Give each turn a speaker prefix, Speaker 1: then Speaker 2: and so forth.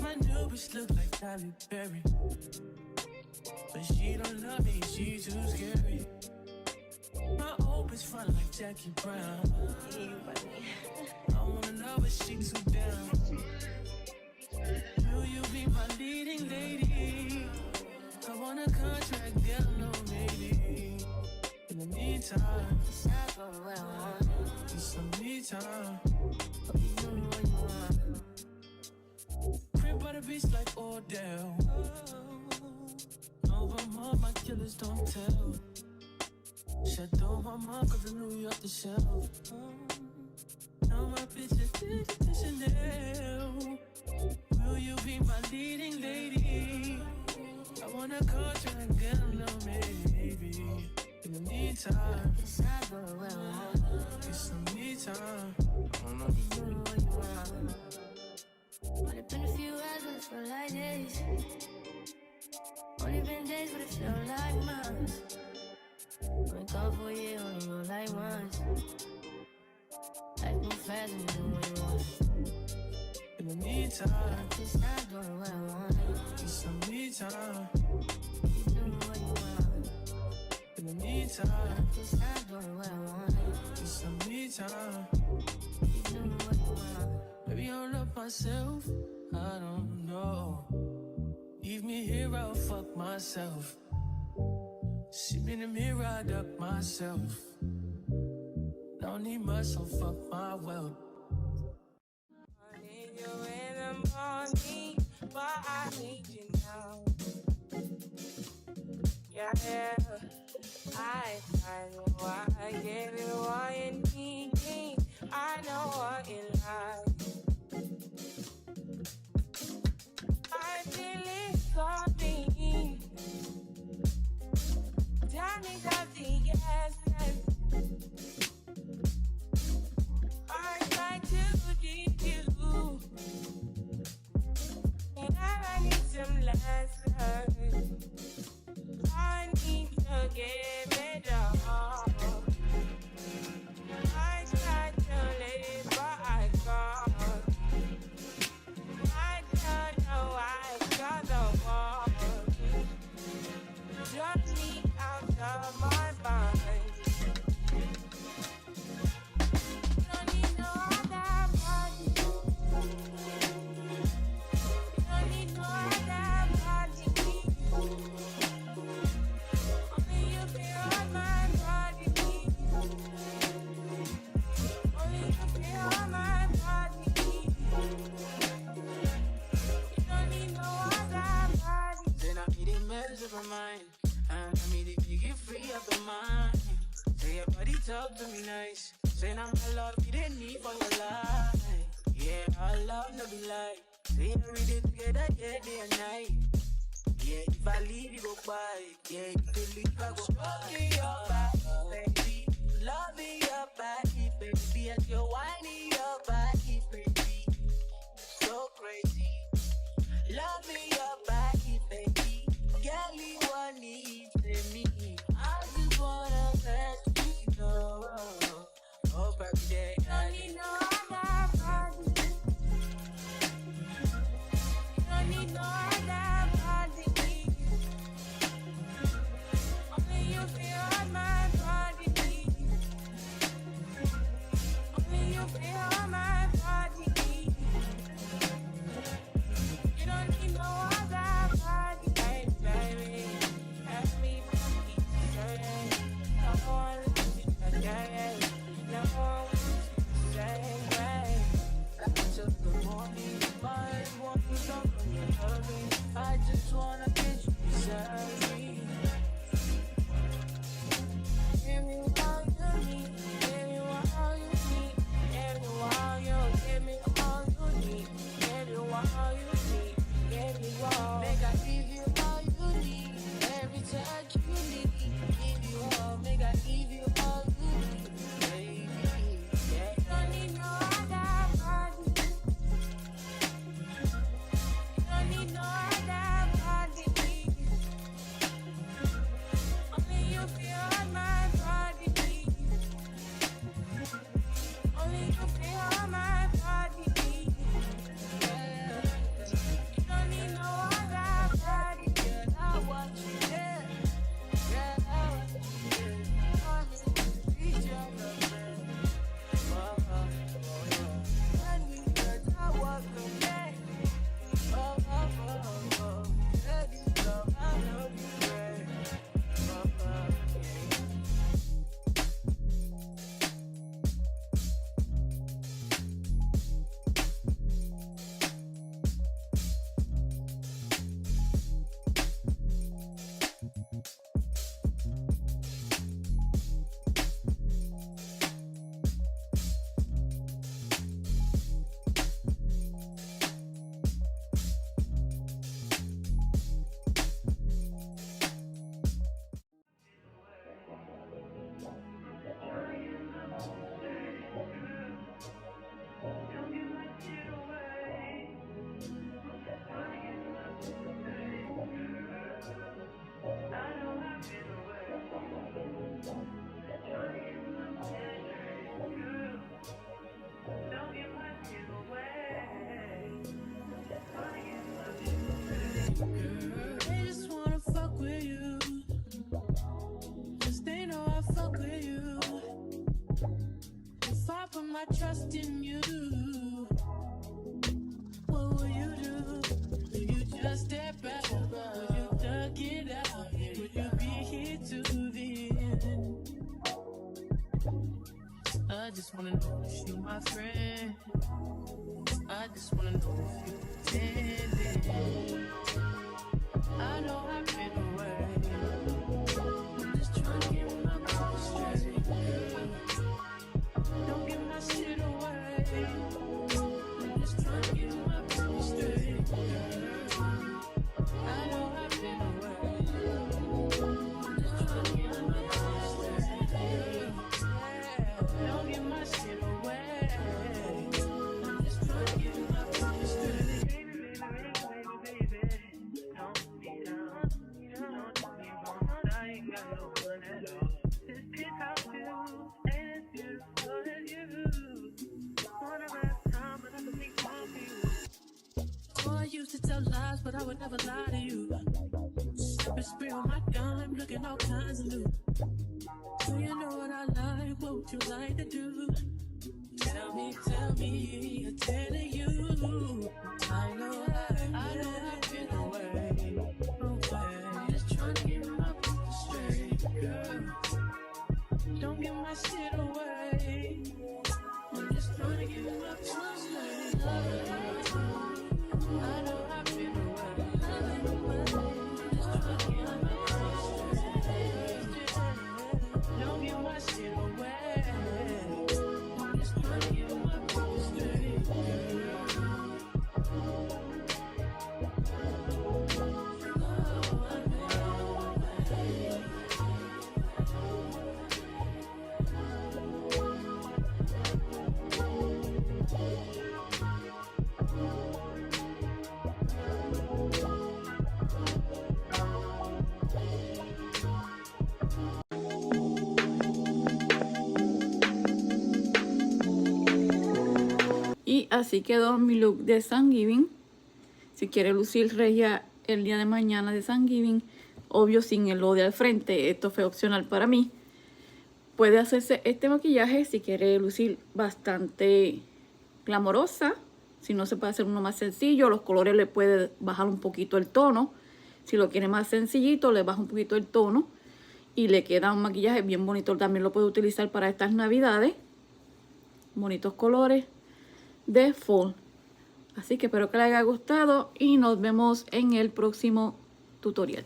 Speaker 1: My new bitch look like Tyler Perry, but she don't love me, she too scary. My old bitch front like Jackie Brown. I wanna know but she too down. Will you be my leading lady? I want a contract, girl, no maybe. In the meantime, it's not going well. It's some me time. Hope you know what you want. Crib by the beach like Odell. Over more, my killers don't tell. Shadow my mom, cause I New York the shelf. Now my bitch is addicted to Chanel. Will you be my leading lady? I want a contract, girl, no maybe. In the meantime, it's not going well. It's some me time. I don't know. You know what you want. Only been a few hours, but it feel like days. Only been days, but it feel like months. Wake up for a year, only go like once. Life move fast and you do what you want. In the meantime, it's not doing what I want. It's some me time. You do what you want. In the meantime, it's not doing what I want. It's some me time. You do what you want. Maybe I'll love myself, I don't know. Leave me here, I'll fuck myself. See me in the mirror, I duck myself. Don't need much, so fuck my wealth.
Speaker 2: I need you in the morning, but I need you now. Yeah, I know why I give you what you need. I know what you like. I feel it for me. Tell me that the yes, I try to give you, and I need some lessons. I need to give it all. I tried to live, but I can't. I don't know I've got the wall. Drop me out of my mind. You don't need no other body. You don't need no other body. Only you feel on my body. Only you feel on my body. You don't need no other body.
Speaker 1: Then I be the mess of my mind. And I mean if you get free of the mind. Say your body talk to me nice. Say now my love you didn't need for your life. Yeah, our love no be like. Say every day together, yeah, day and night. Yeah, if I leave you go by. Yeah, if you leave I go love me your body, baby. Love me your body, baby. And you're whining your body, baby. So crazy. Love me your body, baby. Girl, you want need to me. I just wanna let you know. Oh, every day.
Speaker 2: You don't need no other body. You don't need no other body. Only you feel on my body. Only you feel on my body. You don't need no other body. Hey, baby, have me baby. No one loves you today. No one wants you today.
Speaker 1: Till the morning, my one is up on your loving. I just wanna get you beside me.
Speaker 2: Give me all you need. Give me all you need. Give me all you. Give me all you need. Give me all you need. Give me all.
Speaker 1: Make I give you They just wanna fuck with you, 'cause they know I fuck with you. If I put my trust in you, what will you do? Will you just step back? Will you duck it out? Will you be here to the end? I just wanna know if you my friend. I just wanna know if you pretending. I know I've been away. I'm just trying to get my mind straight. Don't give my shit away. I'm just trying to get my mind straight. I know I've been away. I'm just trying to get my mind straight. Don't give my shit away. I'm just trying to get my mind straight. Baby, baby, don't be down. Don't be wrong. I ain't got no one at all. This penthouse view ain't as beautiful as you. Wanna have time, but I can think of you. Oh, I used to tell lies, but I would never lie to you. Stepping spray on my dime, looking all kinds of new. So you know what I like, what would you like to do? Tell me, I'm telling you. I know I've been away. I'm just trying to get my people straight, girl. Don't give my shit away. I'm just trying to get my people straight. I know I've been away. I'm just trying to get my people straight. Don't give my shit away. I'm just trying to get my people straight, girl.
Speaker 3: Y así quedó mi look de Thanksgiving. Si quiere lucir regia el día de mañana de Thanksgiving, obvio sin el lo de al frente, esto fue opcional para mí. Puede hacerse este maquillaje si quiere lucir bastante glamorosa. Si no, se puede hacer uno más sencillo. Los colores le puede bajar un poquito el tono. Si lo quiere más sencillito, le baja un poquito el tono y le queda un maquillaje bien bonito. También lo puede utilizar para estas navidades. Bonitos colores de fall. Así que espero que les haya gustado y nos vemos en el próximo tutorial.